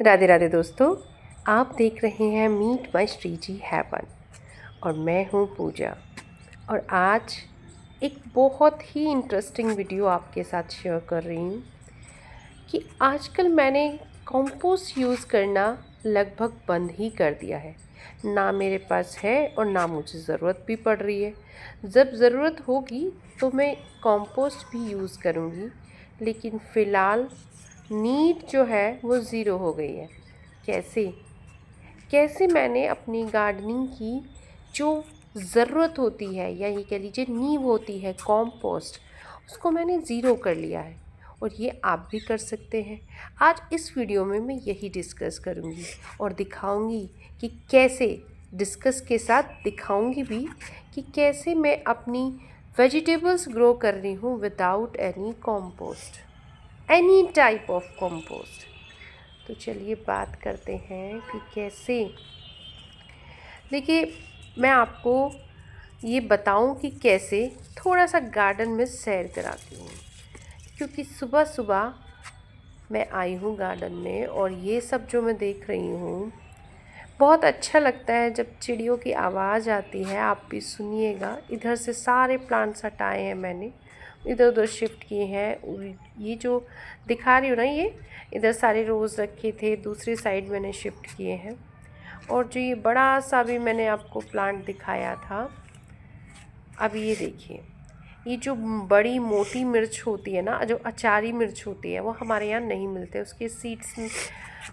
राधे राधे दोस्तों, आप देख रहे हैं मीट बाय श्रीजी हैवन और मैं हूं पूजा। और आज एक बहुत ही इंटरेस्टिंग वीडियो आपके साथ शेयर कर रही हूं कि आजकल मैंने कंपोस्ट यूज़ करना लगभग बंद ही कर दिया है। ना मेरे पास है और ना मुझे ज़रूरत भी पड़ रही है। जब ज़रूरत होगी तो मैं कंपोस्ट भी यूज़ करूँगी, लेकिन फ़िलहाल नीड जो है वो ज़ीरो हो गई है। कैसे कैसे मैंने अपनी गार्डनिंग की जो ज़रूरत होती है, या ये कह लीजिए नींव होती है कंपोस्ट, उसको मैंने ज़ीरो कर लिया है। और ये आप भी कर सकते हैं। आज इस वीडियो में मैं यही डिस्कस करूँगी और दिखाऊँगी कि कैसे, डिस्कस के साथ दिखाऊँगी भी कि कैसे मैं अपनी वेजिटेबल्स ग्रो कर रही हूँ without any compost, any type of compost. तो चलिए बात करते हैं कि कैसे। देखिए, मैं आपको ये बताऊं कि कैसे थोड़ा सा गार्डन में सैर कराती हूँ, क्योंकि सुबह सुबह मैं आई हूँ गार्डन में और ये सब जो मैं देख रही हूँ बहुत अच्छा लगता है। जब चिड़ियों की आवाज़ आती है, आप भी सुनिएगा। इधर से सारे प्लांट्स हटाए हैं मैंने, इधर उधर शिफ्ट किए हैं। ये जो दिखा रही हूँ ना, ये इधर सारे रोज़ रखे थे, दूसरी साइड मैंने शिफ्ट किए हैं। और जो ये बड़ा सा भी मैंने आपको प्लांट दिखाया था, अब ये देखिए, ये जो बड़ी मोटी मिर्च होती है ना, जो अचारी मिर्च होती है, वो हमारे यहाँ नहीं मिलते। उसके सीड्स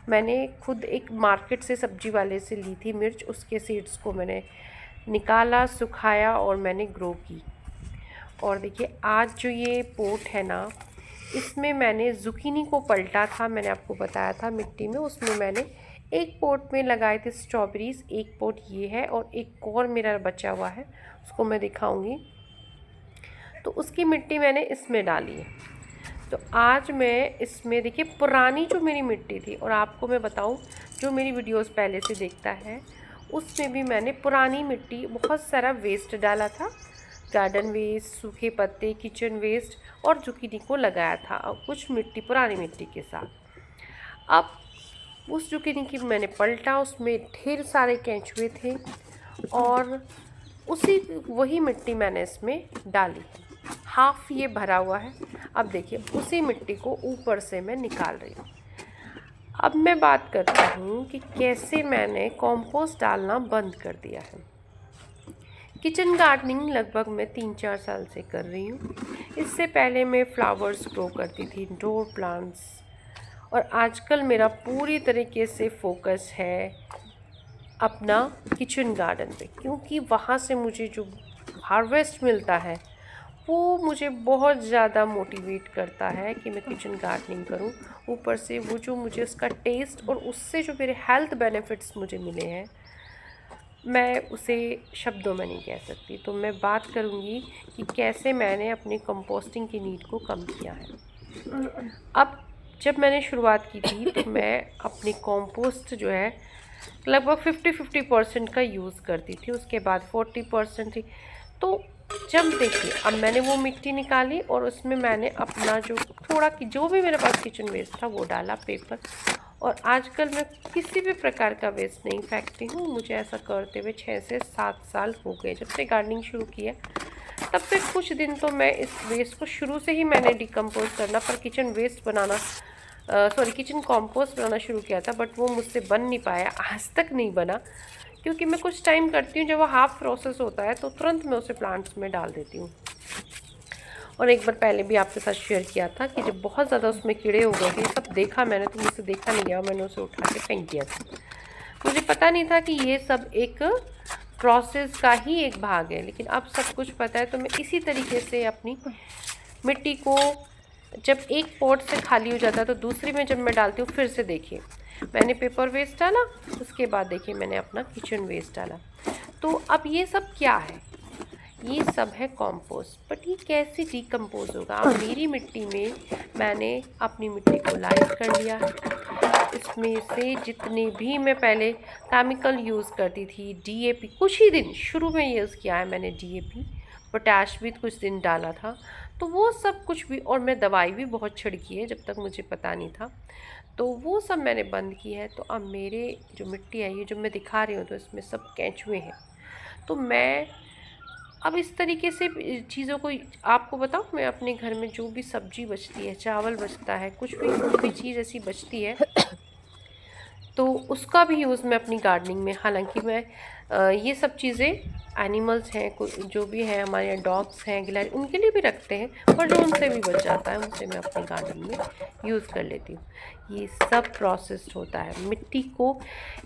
मैंने खुद एक मार्केट से, सब्जी वाले से ली थी मिर्च। उसके सीड्स को मैंने निकाला, सुखाया और मैंने ग्रो की। और देखिए, आज जो ये पोट है ना, इसमें मैंने ज़ुकीनी को पलटा था, मैंने आपको बताया था मिट्टी में। उसमें मैंने एक पोट में लगाए थे स्ट्रॉबेरीज़, एक पोट ये है और एक और मेरा बचा हुआ है, उसको मैं दिखाऊंगी। तो उसकी मिट्टी मैंने इसमें डाली है। तो आज मैं इसमें, देखिए, पुरानी जो मेरी मिट्टी थी, और आपको मैं बताऊं, जो मेरी वीडियोस पहले से देखता है उसमें भी मैंने पुरानी मिट्टी, बहुत सारा वेस्ट डाला था, गार्डन वेस्ट, सूखे पत्ते, किचन वेस्ट, और जुकीनी को लगाया था और कुछ मिट्टी, पुरानी मिट्टी के साथ। अब उस जुकीनी की मैंने पलटा, उसमें ढेर सारे केंचुए थे और उसी वही मिट्टी मैंने इसमें डाली है। हाफ ये भरा हुआ है। अब देखिए, उसी मिट्टी को ऊपर से मैं निकाल रही हूँ। अब मैं बात करती हूँ कि कैसे मैंने कंपोस्ट डालना बंद कर दिया है। किचन गार्डनिंग लगभग मैं 3-4 साल से कर रही हूँ। इससे पहले मैं फ्लावर्स ग्रो करती थी, इंडोर प्लांट्स। और आजकल मेरा पूरी तरीके से फोकस है अपना किचन गार्डन पे, क्योंकि वहाँ से मुझे जो हार्वेस्ट मिलता है वो मुझे बहुत ज़्यादा मोटिवेट करता है कि मैं किचन गार्डनिंग करूं। ऊपर से वो जो मुझे उसका टेस्ट और उससे जो मेरे हेल्थ बेनिफिट्स मुझे मिले हैं, मैं उसे शब्दों में नहीं कह सकती। तो मैं बात करूंगी कि कैसे मैंने अपनी कंपोस्टिंग की नीड को कम किया है। अब जब मैंने शुरुआत की थी तो मैं अपनी कंपोस्ट जो है लगभग 50-50% का यूज़ करती थी, उसके बाद 40% थी। तो जब देखिए, अब मैंने वो मिट्टी निकाली और उसमें मैंने अपना जो थोड़ा कि जो भी मेरे पास किचन वेस्ट था वो डाला, पेपर। और आजकल मैं किसी भी प्रकार का वेस्ट नहीं फेंकती हूँ। मुझे ऐसा करते हुए 6 से 7 साल हो गए, जब से गार्डनिंग शुरू किया। तब से कुछ दिन तो मैं इस वेस्ट को, शुरू से ही मैंने डिकम्पोज करना, पर किचन वेस्ट बनाना, किचन कंपोस्ट बनाना शुरू किया था, बट वो मुझसे बन नहीं पाया, आज तक नहीं बना। क्योंकि मैं कुछ टाइम करती हूँ, जब वो हाफ प्रोसेस होता है तो तुरंत मैं उसे प्लांट्स में डाल देती हूँ। और एक बार पहले भी आपके साथ शेयर किया था कि जब बहुत ज़्यादा उसमें कीड़े हो गए थे, सब देखा मैंने, तो मुझसे देखा नहीं गया, मैंने उसे उठा के फेंक दिया था। मुझे पता नहीं था कि ये सब एक प्रोसेस का ही एक भाग है, लेकिन अब सब कुछ पता है। तो मैं इसी तरीके से अपनी मिट्टी को, जब एक पॉट से खाली हो जाता है तो दूसरी में जब मैं डालती हूँ, फिर से देखिए, मैंने पेपर वेस्ट डाला, उसके बाद देखिए मैंने अपना किचन वेस्ट डाला। तो अब ये सब क्या है? ये सब है कंपोस्ट। बट ये कैसे डिकम्पोज होगा? अब मेरी मिट्टी में मैंने अपनी मिट्टी को लाइट कर लिया है। इसमें से जितने भी मैं पहले केमिकल यूज़ करती थी, डीएपी कुछ ही दिन शुरू में यूज़ किया है मैंने, डीएपी, पोटैश भी कुछ दिन डाला था, तो वो सब कुछ भी, और मैं दवाई भी बहुत छिड़की है जब तक मुझे पता नहीं था। तो वो सब मैंने बंद की है। तो अब मेरे जो मिट्टी है, ये जो मैं दिखा रही हूँ, तो इसमें सब केंचुए हैं। तो मैं अब इस तरीके से चीज़ों को आपको बताऊँ, मैं अपने घर में जो भी सब्जी बचती है, चावल बचता है, कुछ भी कोई भी चीज़ ऐसी बचती है, तो उसका भी यूज़ मैं अपनी गार्डनिंग में, हालांकि मैं ये सब चीज़ें एनिमल्स हैं, जो भी हैं हमारे यहाँ, डॉग्स हैं, गिलहरी, उनके लिए भी रखते हैं, पर जो उनसे भी बच जाता है उसे मैं अपनी गार्डन में यूज़ कर लेती हूँ। ये सब प्रोसेस्ड होता है। मिट्टी को,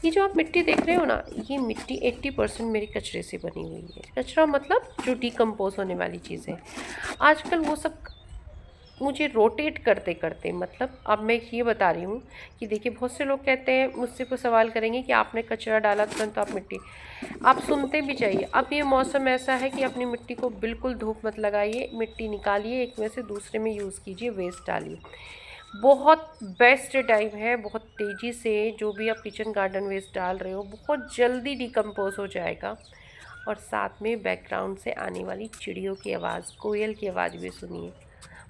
ये जो आप मिट्टी देख रहे हो ना, ये मिट्टी 80% मेरे कचरे से बनी हुई है। कचरा मतलब जो डिकम्पोज होने वाली चीज़ें, आजकल वो सब मुझे रोटेट करते करते, मतलब अब मैं ये बता रही हूँ कि देखिए, बहुत से लोग कहते हैं, मुझसे को सवाल करेंगे कि आपने कचरा डाला तुरंत तो आप मिट्टी, आप सुनते भी चाहिए। अब ये मौसम ऐसा है कि अपनी मिट्टी को बिल्कुल धूप मत लगाइए, मिट्टी निकालिए, एक में से दूसरे में यूज़ कीजिए, वेस्ट डालिए। बहुत बेस्ट टाइम है, बहुत तेज़ी से जो भी आप किचन गार्डन वेस्ट डाल रहे हो बहुत जल्दी डिकम्पोज हो जाएगा। और साथ में बैकग्राउंड से आने वाली चिड़ियों की आवाज़, कोयल की आवाज़ भी सुनिए,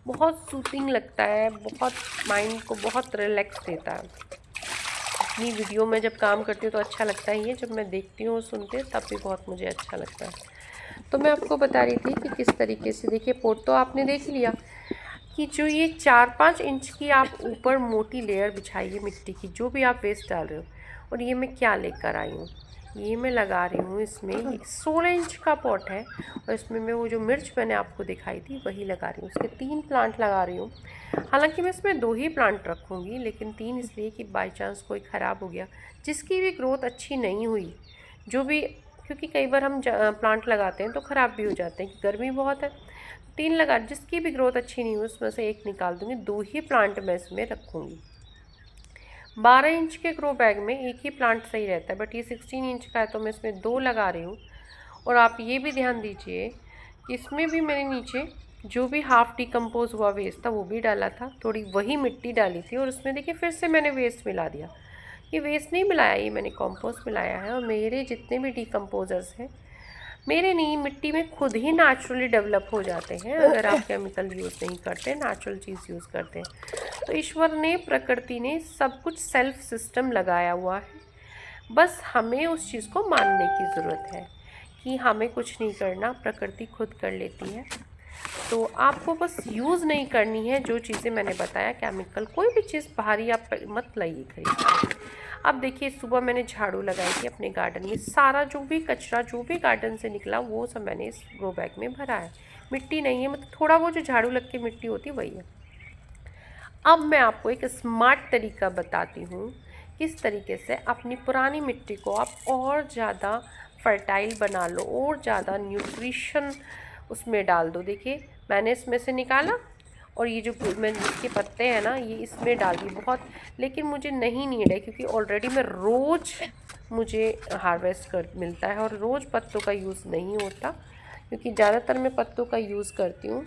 बहुत सूथिंग लगता है, बहुत माइंड को बहुत रिलैक्स देता है। अपनी वीडियो में जब काम करती हूँ तो अच्छा लगता ही है, जब मैं देखती हूँ सुनते तब भी बहुत मुझे अच्छा लगता है। तो मैं आपको बता रही थी कि किस तरीके से, देखिए पोट तो आपने देख लिया कि जो ये 4-5 इंच की आप ऊपर मोटी लेयर बिछाइए मिट्टी की, जो भी आप वेस्ट डाल रहे हो। और ये मैं क्या लेकर आई हूँ, ये मैं लगा रही हूँ इसमें, ये 16 इंच का पॉट है, और इसमें मैं वो जो मिर्च मैंने आपको दिखाई थी वही लगा रही हूँ। उसके 3 प्लांट लगा रही हूँ। हालांकि मैं इसमें 2 ही प्लांट रखूँगी, लेकिन 3 इसलिए कि बाई चांस कोई ख़राब हो गया, जिसकी भी ग्रोथ अच्छी नहीं हुई, जो भी, क्योंकि कई बार हम प्लांट लगाते हैं तो ख़राब भी हो जाते हैं कि गर्मी बहुत है। 3 लगा, जिसकी भी ग्रोथ अच्छी नहीं हुई उसमें से 1 निकाल दूँगी, 2 ही प्लांट मैं इसमें रखूँगी। 12 इंच के ग्रो बैग में 1 ही प्लांट सही रहता है, बट ये 16 इंच का है तो मैं इसमें 2 लगा रही हूँ। और आप ये भी ध्यान दीजिए कि इसमें भी मैंने नीचे जो भी हाफ़ डिकम्पोज हुआ वेस्ट था वो भी डाला था, थोड़ी वही मिट्टी डाली थी, और उसमें देखिए फिर से मैंने वेस्ट मिला दिया। ये वेस्ट नहीं मिलाया, ये मैंने कंपोस्ट मिलाया है। और मेरे जितने भी डिकम्पोजर्स हैं, मेरे नहीं, मिट्टी में खुद ही नेचुरली डेवलप हो जाते हैं अगर आप केमिकल यूज़ नहीं करते, नेचुरल चीज़ यूज़ करते हैं। तो ईश्वर ने, प्रकृति ने सब कुछ सेल्फ सिस्टम लगाया हुआ है, बस हमें उस चीज़ को मानने की ज़रूरत है कि हमें कुछ नहीं करना, प्रकृति खुद कर लेती है। तो आपको बस यूज़ नहीं करनी है जो चीज़ें मैंने बताया, केमिकल कोई भी चीज़ बाहरी आप मत लाइए खरीद। अब देखिए, सुबह मैंने झाड़ू लगाई थी अपने गार्डन में, सारा जो भी कचरा जो भी गार्डन से निकला वो सब मैंने इस ग्रो बैग में भरा है। मिट्टी नहीं है, मतलब थोड़ा वो जो झाड़ू लग के मिट्टी होती वही है। अब मैं आपको एक स्मार्ट तरीका बताती हूँ, किस तरीके से अपनी पुरानी मिट्टी को आप और ज़्यादा फर्टाइल बना लो, और ज़्यादा न्यूट्रिशन उसमें डाल दो। देखिए, मैंने इसमें से निकाला, और ये जो मैं इसके पत्ते हैं ना, ये इसमें डाल दी बहुत, लेकिन मुझे नहीं नीड है, क्योंकि ऑलरेडी मैं रोज़ मुझे हार्वेस्ट कर मिलता है, और रोज़ पत्तों का यूज़ नहीं होता, क्योंकि ज़्यादातर मैं पत्तों का यूज़ करती हूँ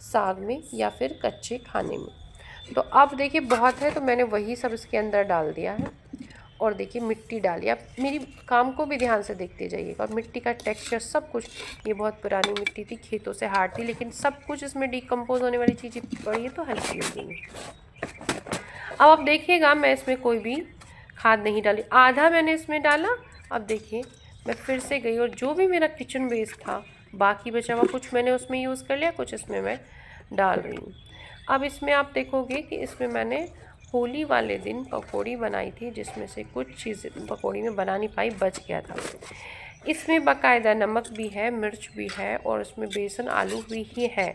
साग में या फिर कच्चे खाने में। तो अब देखिए बहुत है, तो मैंने वही सब इसके अंदर डाल दिया है। और देखिए मिट्टी डाली, आप मेरी काम को भी ध्यान से देखते जाइएगा। और मिट्टी का टेक्सचर सब कुछ, ये बहुत पुरानी मिट्टी थी, खेतों से हार्ड थी, लेकिन सब कुछ इसमें डिकम्पोज होने वाली चीज़ें पड़ी है तो हल्की हो गई। अब आप देखिएगा, मैं इसमें कोई भी खाद नहीं डाली, आधा मैंने इसमें डाला। अब देखिए मैं फिर से गई, और जो भी मेरा किचन वेस्ट था बाकी बचा हुआ, कुछ मैंने उसमें यूज़ कर लिया, कुछ इसमें मैं डाल रही हूँ। अब इसमें आप देखोगे कि इसमें मैंने होली वाले दिन पकौड़ी बनाई थी, जिसमें से कुछ चीज़ें पकौड़ी में बना नहीं पाई, बच गया था। इसमें बाकायदा नमक भी है, मिर्च भी है, और उसमें बेसन आलू भी ही है।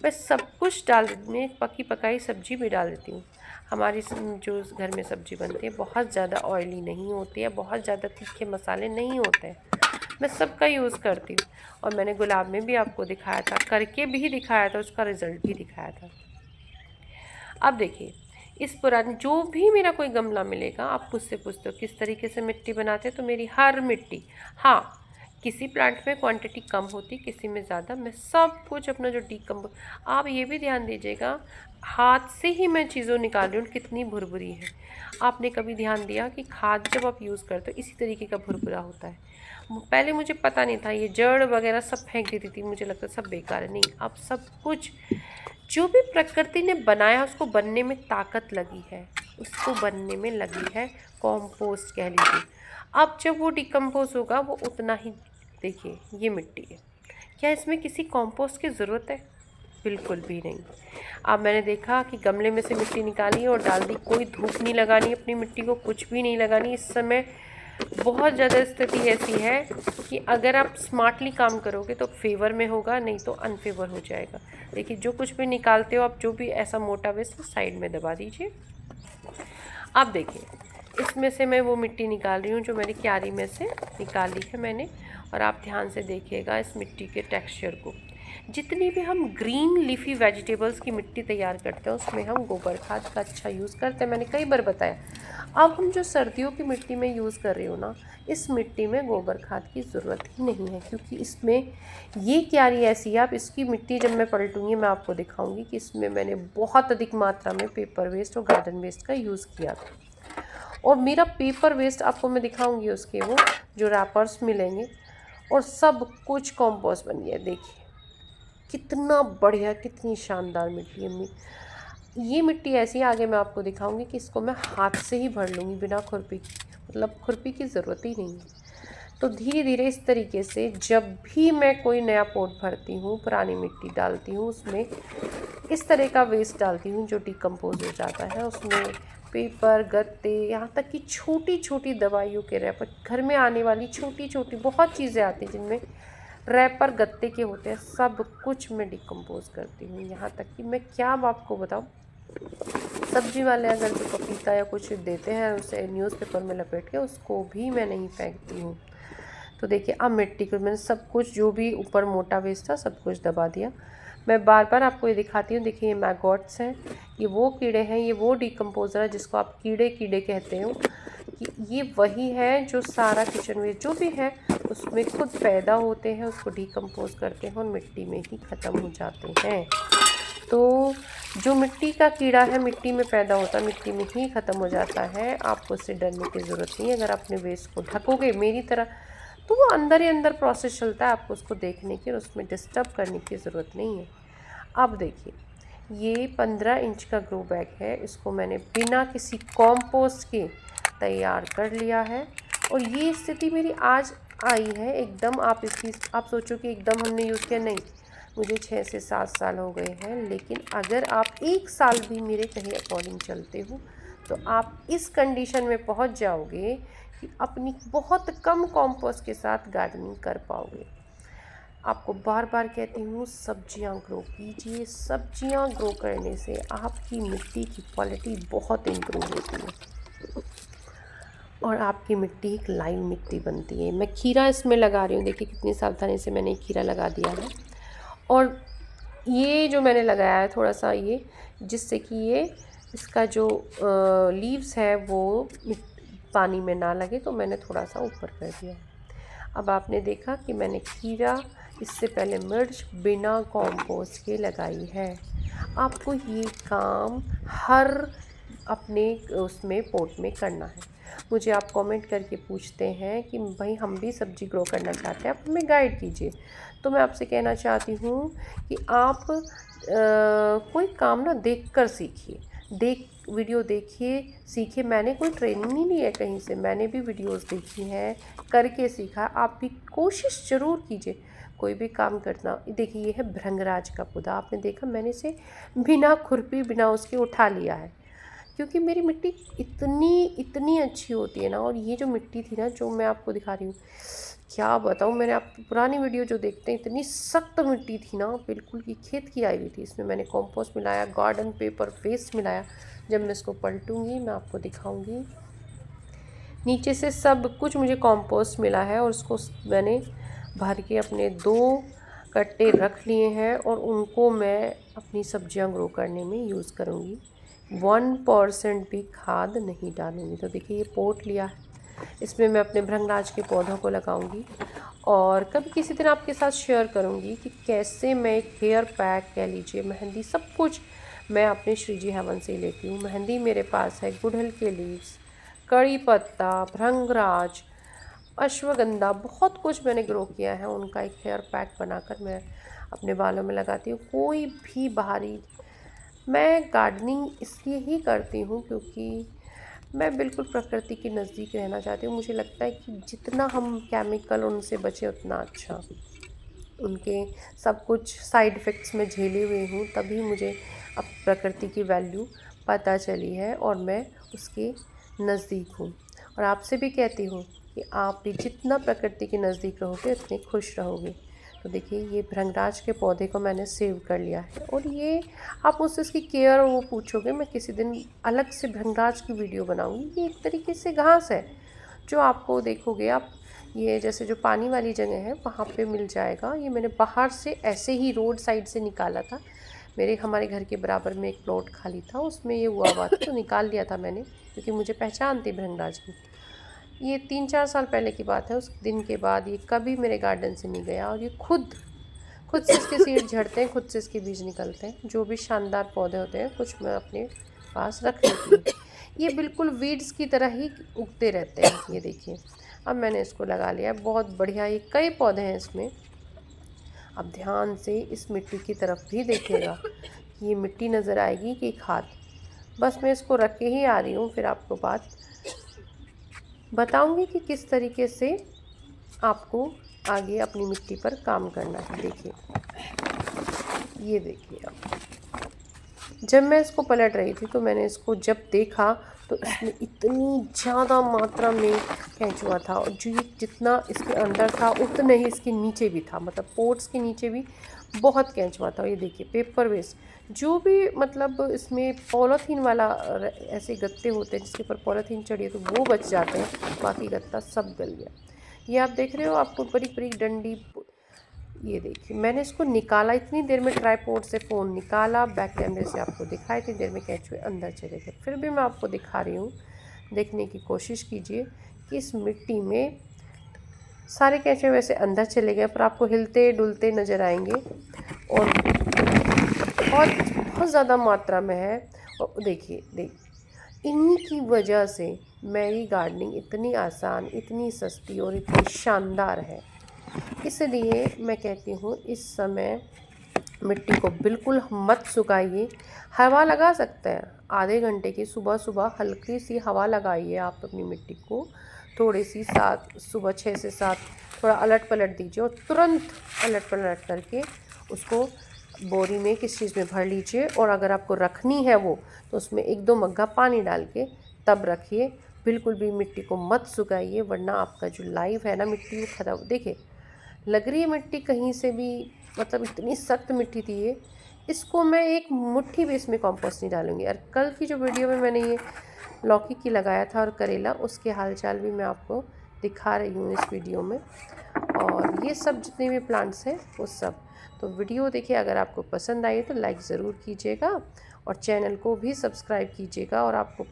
मैं सब कुछ डाल, मैं पकी पकाई सब्जी भी डाल देती हूँ। हमारी जो घर में सब्ज़ी बनती है बहुत ज़्यादा ऑयली नहीं होती है, बहुत ज़्यादा तीखे मसाले नहीं होते हैं, मैं सबका यूज़ करती हूँ। और मैंने गुलाब में भी आपको दिखाया था, करके भी दिखाया था, उसका रिज़ल्ट भी दिखाया था। अब देखिए, इस पुरानी जो भी मेरा कोई गमला मिलेगा, आप मुझसे पूछते हो किस तरीके से मिट्टी बनाते हैं, तो मेरी हर मिट्टी, हाँ किसी प्लांट में क्वांटिटी कम होती, किसी में ज़्यादा, मैं सब कुछ अपना जो डीकम्पोज, आप ये भी ध्यान दीजिएगा, हाथ से ही मैं चीज़ों निकाल रही हूँ, कितनी भुरभुरी है। आपने कभी ध्यान दिया कि खाद जब आप यूज़ करते हो इसी तरीके का भुरभुरा होता है। पहले मुझे पता नहीं था, ये जड़ वगैरह सब फेंक देती थी, मुझे लगता सब बेकार है। नहीं, अब सब कुछ जो भी प्रकृति ने बनाया उसको बनने में ताकत लगी है, उसको बनने में लगी है कॉम्पोस्ट कह लीजिए। अब जब वो डिकम्पोज होगा वो उतना ही, देखिए ये मिट्टी है, क्या इसमें किसी कॉम्पोस्ट की ज़रूरत है? बिल्कुल भी नहीं। अब मैंने देखा कि गमले में से मिट्टी निकाली और डाल दी, कोई धूप नहीं लगानी अपनी मिट्टी को, कुछ भी नहीं लगानी। इस समय बहुत ज़्यादा स्थिति ऐसी है कि अगर आप स्मार्टली काम करोगे तो फेवर में होगा, नहीं तो अनफेवर हो जाएगा। देखिए जो कुछ भी निकालते हो आप, जो भी ऐसा मोटा वेस्ट साइड में दबा दीजिए। अब देखिए इसमें से मैं वो मिट्टी निकाल रही हूँ जो मेरी क्यारी में से निकाली है मैंने, और आप ध्यान से देखिएगा इस मिट्टी के टेक्सचर को। जितनी भी हम ग्रीन लीफी वेजिटेबल्स की मिट्टी तैयार करते हैं उसमें हम गोबर खाद का अच्छा यूज़ करते हैं, मैंने कई बार बताया। अब हम जो सर्दियों की मिट्टी में यूज़ कर रहे हो ना, इस मिट्टी में गोबर खाद की ज़रूरत ही नहीं है, क्योंकि इसमें ये क्यारी ऐसी है। आप इसकी मिट्टी जब मैं पलटूँगी मैं आपको दिखाऊंगी कि इसमें मैंने बहुत अधिक मात्रा में पेपर वेस्ट और गार्डन वेस्ट का यूज़ किया था। और मेरा पेपर वेस्ट आपको मैं दिखाऊंगी, उसके वो जो रैपर्स मिलेंगे, और सब कुछ कंपोस्ट बन गया। देखिए कितना बढ़िया, कितनी शानदार मिट्टी है। ये मिट्टी ऐसी है, आगे मैं आपको दिखाऊंगी कि इसको मैं हाथ से ही भर लूँगी बिना खुरपी की, मतलब खुरपी की ज़रूरत ही नहीं है। तो धीरे धीरे इस तरीके से जब भी मैं कोई नया पॉट भरती हूँ, पुरानी मिट्टी डालती हूँ, उसमें इस तरह का वेस्ट डालती हूँ जो डिकम्पोज हो जाता है। उसमें पेपर, गत्ते, यहाँ तक कि छोटी छोटी दवाइयों के रैपर, घर में आने वाली छोटी छोटी बहुत चीज़ें आती हैं जिनमें रैपर गत्ते के होते हैं, सब कुछ मैं डिकम्पोज करती हूँ। यहाँ तक कि मैं क्या अब आपको बताऊँ, सब्जी वाले अगर जो पपीता या कुछ देते हैं उसे न्यूज़पेपर में लपेट के, उसको भी मैं नहीं फेंकती हूँ। तो देखिए अब मिट्टी को मैंने सब कुछ, जो भी ऊपर मोटा वेस्ट था सब कुछ दबा दिया। मैं बार बार आपको ये दिखाती हूँ। देखिए ये मैगॉट्स हैं, ये वो कीड़े हैं, ये वो डिकम्पोज़र है जिसको आप कीड़े कीड़े कहते हो, कि ये वही है जो सारा किचन वेस्ट जो भी है उसमें खुद पैदा होते हैं, उसको डिकम्पोज करते हैं और मिट्टी में ही ख़त्म हो जाते हैं। तो जो मिट्टी का कीड़ा है मिट्टी में पैदा होता है, मिट्टी में ही ख़त्म हो जाता है। आपको उससे डरने की ज़रूरत नहीं है। अगर अपने वेस्ट को ढकोगे मेरी तरह तो वो अंदर ही अंदर प्रोसेस चलता है, आपको उसको देखने की और उसमें डिस्टर्ब करने की ज़रूरत नहीं है। अब देखिए ये 15 इंच का ग्रो बैग है, इसको मैंने बिना किसी कॉम्पोस्ट के तैयार कर लिया है। और ये स्थिति मेरी आज आई है एकदम। आप सोचो कि एकदम हमने यूज़ किया, नहीं, मुझे 6 से 7 साल हो गए हैं। लेकिन अगर आप 1 साल भी मेरे कहे अकॉर्डिंग चलते हो तो आप इस कंडीशन में पहुंच जाओगे कि अपनी बहुत कम कॉम्पोस्ट के साथ गार्डनिंग कर पाओगे। आपको बार बार कहती हूँ सब्जियाँ ग्रो कीजिए। सब्जियाँ ग्रो करने से आपकी मिट्टी की क्वालिटी बहुत इम्प्रूव होती है और आपकी मिट्टी एक लाइव मिट्टी बनती है। मैं खीरा इसमें लगा रही हूँ, देखिए कितनी सावधानी से मैंने खीरा लगा दिया है। और ये जो मैंने लगाया है थोड़ा सा, ये जिससे कि ये इसका जो लीव्स है वो पानी में ना लगे, तो मैंने थोड़ा सा ऊपर कर दिया। अब आपने देखा कि मैंने खीरा, इससे पहले मिर्च बिना कॉम्पोस्ट के लगाई है। आपको ये काम हर अपने उसमें पोट में करना है। मुझे आप कमेंट करके पूछते हैं कि भाई हम भी सब्ज़ी ग्रो करना चाहते हैं, आप हमें गाइड कीजिए। तो मैं आपसे कहना चाहती हूँ कि आप कोई काम ना देख कर सीखिए, वीडियो देखिए, सीखिए। मैंने कोई ट्रेनिंग नहीं ली है कहीं से, मैंने भी वीडियोस देखी हैं, करके सीखा। आप भी कोशिश ज़रूर कीजिए कोई भी काम करना। देखिए ये है भृंगराज का पौधा, आपने देखा मैंने इसे बिना खुरपी बिना उसके उठा लिया है, क्योंकि मेरी मिट्टी इतनी इतनी अच्छी होती है ना। और ये जो मिट्टी थी ना जो मैं आपको दिखा रही हूँ, क्या बताऊँ, मैंने आप पुरानी वीडियो जो देखते हैं, इतनी सख्त मिट्टी थी ना, बिल्कुल की खेत की आई हुई थी। इसमें मैंने कंपोस्ट मिलाया, गार्डन पेपर वेस्ट मिलाया। जब मैं इसको पलटूँगी मैं आपको दिखाऊँगी। नीचे से सब कुछ मुझे कंपोस्ट मिला है और उसको मैंने भर के अपने 2 कट्टे रख लिए हैं और उनको मैं अपनी सब्जियां ग्रो करने में यूज़ करूँगी। 1% भी खाद नहीं डालूँगी। तो देखिए ये पोट लिया है, इसमें मैं अपने भृंगराज के पौधों को लगाऊंगी और कभी किसी दिन आपके साथ शेयर करूंगी कि कैसे मैं एक हेयर पैक कह लीजिए, मेहंदी, सब कुछ मैं अपने श्रीजी हेवन से ही लेती हूँ। मेहंदी मेरे पास है, गुड़हल के लीव्स, कड़ी पत्ता, भृंगराज, अश्वगंधा, बहुत कुछ मैंने ग्रो किया है। उनका एक हेयर पैक बनाकर मैं अपने बालों में लगाती हूँ। कोई भी बाहरी मैं गार्डनिंग इसलिए ही करती हूँ क्योंकि मैं बिल्कुल प्रकृति के नज़दीक रहना चाहती हूँ। मुझे लगता है कि जितना हम केमिकल उनसे बचें उतना अच्छा। उनके सब कुछ साइड इफ़ेक्ट्स में झेले हुए हूँ, तभी मुझे अब प्रकृति की वैल्यू पता चली है और मैं उसके नज़दीक हूँ। और आपसे भी कहती हूँ कि आप भी जितना प्रकृति के नज़दीक रहोगे उतने खुश रहोगे। तो देखिए ये भृंगराज के पौधे को मैंने सेव कर लिया है और ये आप मुझसे इसकी केयर वो पूछोगे, मैं किसी दिन अलग से भृंगराज की वीडियो बनाऊँगी। ये एक तरीके से घास है जो आपको देखोगे आप, ये जैसे जो पानी वाली जगह है वहाँ पे मिल जाएगा। ये मैंने बाहर से ऐसे ही रोड साइड से निकाला था। हमारे घर के बराबर में एक प्लॉट खाली था, उसमें ये हुआ था तो निकाल लिया था मैंने, क्योंकि मुझे पहचान थी भृंगराज की। ये 3-4 साल पहले की बात है। उस दिन के बाद ये कभी मेरे गार्डन से नहीं गया और ये खुद से इसके सीड झड़ते हैं, खुद से इसके बीज निकलते हैं। जो भी शानदार पौधे होते हैं कुछ मैं अपने पास रख लेती हूँ। ये बिल्कुल वीड्स की तरह ही उगते रहते हैं। ये देखिए अब मैंने इसको लगा लिया, बहुत बढ़िया। ये कई पौधे हैं इसमें। अब ध्यान से इस मिट्टी की तरफ भी देखिएगा कि ये मिट्टी नज़र आएगी कि खाद। बस मैं इसको रख के ही आ रही हूँ, फिर आपको बात बताऊंगी कि किस तरीके से आपको आगे अपनी मिट्टी पर काम करना है। देखिए ये देखिए, अब जब मैं इसको पलट रही थी तो मैंने इसको जब देखा तो इसमें इतनी ज़्यादा मात्रा में केंचुआ था और जो जितना इसके अंदर था उतना ही इसके नीचे भी था, मतलब पोर्ट्स के नीचे भी बहुत केंचुआ था। ये देखिए पेपर वेस्ट जो भी, मतलब इसमें पॉलीथीन वाला ऐसे गत्ते होते हैं जिसके ऊपर पॉलीथीन चढ़ी है तो वो बच जाते हैं, बाकी गत्ता सब गल गया। ये आप देख रहे हो, आपको बड़ी बड़ी डंडी। ये देखिए मैंने इसको निकाला इतनी देर में, ट्राइपॉड से फ़ोन निकाला, बैक कैमरे से आपको दिखाया, इतनी देर में केंचुए अंदर चले गए। फिर भी मैं आपको दिखा रही हूँ, देखने की कोशिश कीजिए कि इस मिट्टी में सारे केंचुए वैसे अंदर चले गए पर आपको हिलते डुलते नज़र आएंगे और बहुत बहुत ज़्यादा मात्रा में है। और देखिए इन्हीं की वजह से मेरी गार्डनिंग इतनी आसान, इतनी सस्ती और इतनी शानदार है। इसलिए मैं कहती हूँ इस समय मिट्टी को बिल्कुल मत सुखाइए। हवा लगा सकते हैं आधे घंटे की, सुबह सुबह हल्की सी हवा लगाइए आप अपनी मिट्टी को, थोड़ी सी सुबह 6 से 7 थोड़ा अलट पलट दीजिए और तुरंत अलट पलट करके उसको बोरी में किस चीज़ में भर लीजिए। और अगर आपको रखनी है वो तो उसमें 1-2 मग्गा पानी डाल के तब रखिए। बिल्कुल भी मिट्टी को मत सुखाइए, वरना आपका जो लाइफ है ना मिट्टी वो खत्म। देखिए लग रही है मिट्टी कहीं से भी, मतलब इतनी सख्त मिट्टी थी ये। इसको मैं एक मुट्ठी भी इसमें कंपोस्ट नहीं डालूंगी। और कल की जो वीडियो में मैंने ये लौकी की लगाया था और करेला, उसके हालचाल भी मैं आपको दिखा रही हूँ इस वीडियो में। और ये सब जितने भी प्लांट्स हैं वो सब। तो वीडियो देखिए, अगर आपको पसंद आई तो लाइक ज़रूर कीजिएगा और चैनल को भी सब्सक्राइब कीजिएगा। और आपको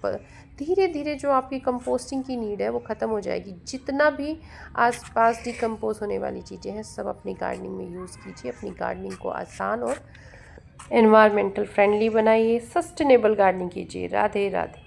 धीरे धीरे जो आपकी कंपोस्टिंग की नीड है वो ख़त्म हो जाएगी। जितना भी आसपास डिकम्पोज होने वाली चीज़ें हैं सब अपनी गार्डनिंग में यूज़ कीजिए। अपनी गार्डनिंग को आसान और एनवायरमेंटल फ्रेंडली बनाइए, सस्टेनेबल गार्डनिंग कीजिए। राधे राधे।